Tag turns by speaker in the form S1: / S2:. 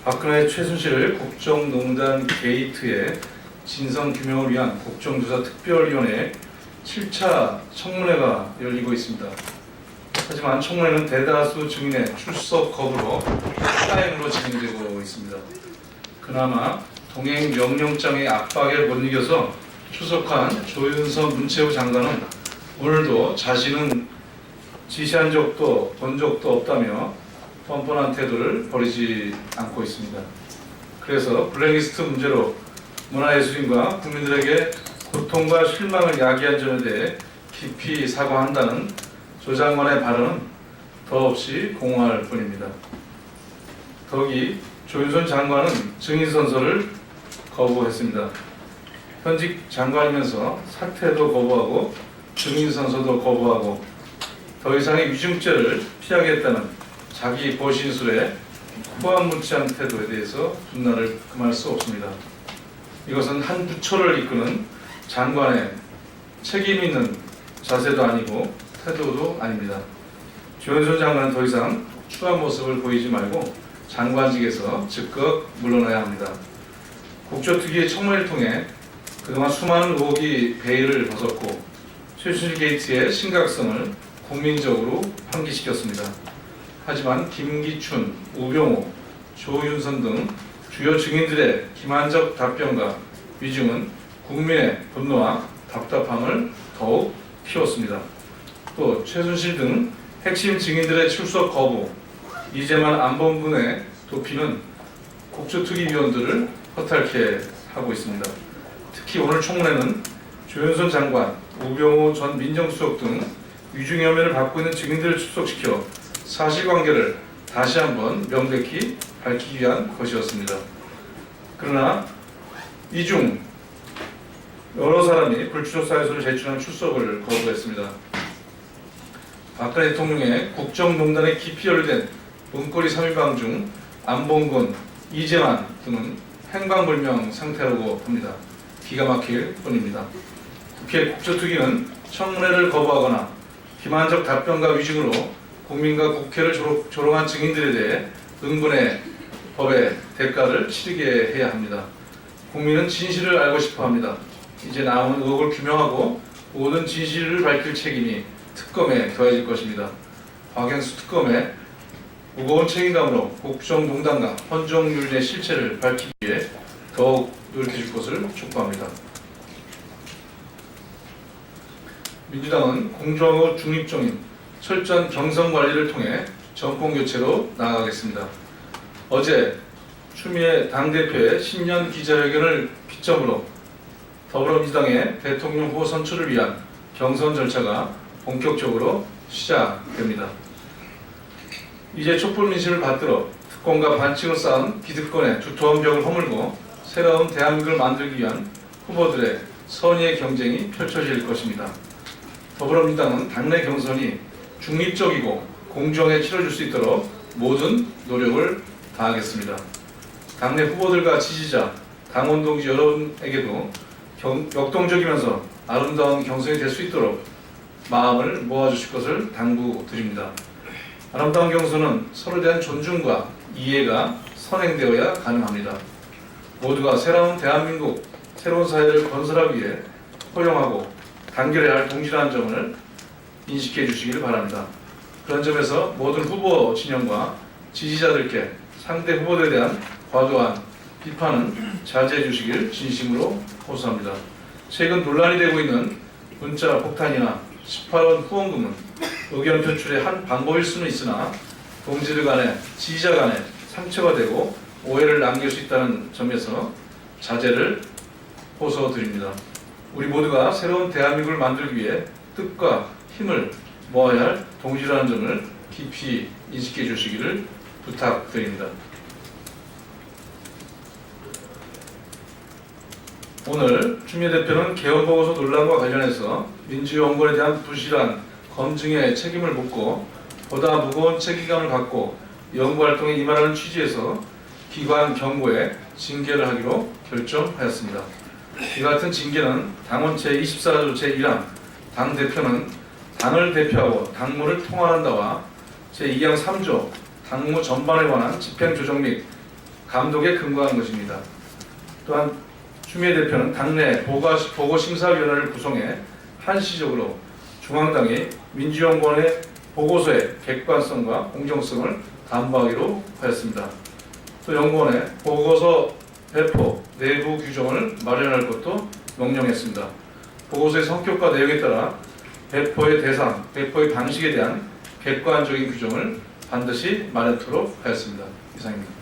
S1: 박근혜 최순실 국정농단 게이트의 진상규명을 위한 국정조사특별위원회 7차 청문회가 열리고 있습니다. 하지만 청문회는 대다수 증인의 출석 거부로 타임으로 진행되고 있습니다. 그나마 동행 명령장의 압박에 못 이겨서 출석한 조윤선 문체부 장관은 오늘도 자신은 지시한 적도 본 적도 없다며 뻔뻔한 태도를 버리지 않고 있습니다. 그래서 블랙리스트 문제로 문화예술인과 국민들에게 고통과 실망을 야기한 점에 대해 깊이 사과한다는 조 장관의 발언은 더없이 공허할 뿐입니다. 더욱이 조윤선 장관은 증인 선서를 거부했습니다. 현직 장관이면서 사퇴도 거부하고 증인 선서도 거부하고 더 이상의 위증죄를 피하겠다는 자기 보신술에 후안무치한 태도에 대해서 분노를 금할 수 없습니다. 이것은 한 부처를 이끄는 장관의 책임 있는 자세도 아니고 태도도 아닙니다. 조윤선 장관은 더 이상 추한 모습을 보이지 말고 장관직에서 즉각 물러나야 합니다. 국조특위의 청문회를 통해 그동안 수많은 의혹이 베일을 벗었고 최순실 게이트의 심각성을 국민적으로 환기시켰습니다. 하지만 김기춘, 우병우, 조윤선 등 주요 증인들의 기만적 답변과 위증은 국민의 분노와 답답함을 더욱 키웠습니다. 또 최순실 등 핵심 증인들의 출석 거부, 이재만 안봉근의 도피는 국조특위위원들을 허탈케 하고 있습니다. 특히 오늘 청문회는 조윤선 장관, 우병우 전 민정수석 등 위증 혐의를 받고 있는 증인들을 출석시켜 사실관계를 다시 한번 명백히 밝히기 위한 것이었습니다. 그러나 이 중 여러 사람이 불출석 사유서를 제출한 출석을 거부했습니다. 박근혜 대통령의 국정농단에 깊이 연루된 문고리 3인방 중 안봉근, 이재만 등은 행방불명 상태라고 합니다. 기가 막힐 뿐입니다. 국회 국조특위는 청문회를 거부하거나 기만적 답변과 위증으로 국민과 국회를 조롱한 증인들에 대해 응분의 법의 대가를 치르게 해야 합니다. 국민은 진실을 알고 싶어 합니다. 이제 남은 의혹을 규명하고 모든 진실을 밝힐 책임이 특검에 더해질 것입니다. 박영수 특검의 무거운 책임감으로 국정농단과 헌정윤리의 실체를 밝히기 위해 더욱 노력해줄 것을 촉구합니다. 민주당은 공정하고 중립적인 철저한 경선 관리를 통해 정권 교체로 나아가겠습니다. 어제 추미애 당대표의 신년 기자회견을 기점으로 더불어민주당의 대통령 후보 선출을 위한 경선 절차가 본격적으로 시작됩니다. 이제 촛불 민심을 받들어 특권과 반칙을 쌓은 기득권의 두터운 벽을 허물고 새로운 대한민국을 만들기 위한 후보들의 선의의 경쟁이 펼쳐질 것입니다. 더불어민주당은 당내 경선이 중립적이고 공정하게 치러질 수 있도록 모든 노력을 다하겠습니다. 당내 후보들과 지지자, 당원 동지 여러분에게도 역동적이면서 아름다운 경선이 될 수 있도록 마음을 모아주실 것을 당부드립니다. 아름다운 경선은 서로에 대한 존중과 이해가 선행되어야 가능합니다. 모두가 새로운 대한민국, 새로운 사회를 건설하기 위해 허용하고 단결해야 할 동질한 점을 인식해 주시길 바랍니다. 그런 점에서 모든 후보 진영과 지지자들께 상대 후보들에 대한 과도한 비판은 자제해 주시길 진심으로 호소합니다. 최근 논란이 되고 있는 문자 폭탄이나 18원 후원금은 의견 표출의 한 방법일 수는 있으나 동지들 간에 지지자 간에 상처가 되고 오해를 남길 수 있다는 점에서 자제를 호소드립니다. 우리 모두가 새로운 대한민국을 만들기 위해 뜻과 힘을 모아야 할 동지라는 점을 깊이 인식해 주시기를 부탁드립니다. 오늘 추미애 대표는 개헌보고서 논란과 관련해서 민주연구원에 대한 부실한 검증의 책임을 묻고 보다 무거운 책임감을 갖고 연구활동에 임하라는 취지에서 기관 경고에 징계를 하기로 결정하였습니다. 이 같은 징계는 당원 제24조 제1항 당대표는 당을 대표하고 당무를 통할한다와 제2항 3조 당무 전반에 관한 집행조정 및 감독에 근거한 것입니다. 또한 추미애 대표는 당내 보고심사위원회를 구성해 한시적으로 중앙당이 민주연구원의 보고서의 객관성과 공정성을 담보하기로 하였습니다. 또 연구원의 보고서 배포, 내부 규정을 마련할 것도 명령했습니다. 보고서의 성격과 내용에 따라 배포의 대상, 배포의 방식에 대한 객관적인 규정을 반드시 마련토록 하였습니다. 이상입니다.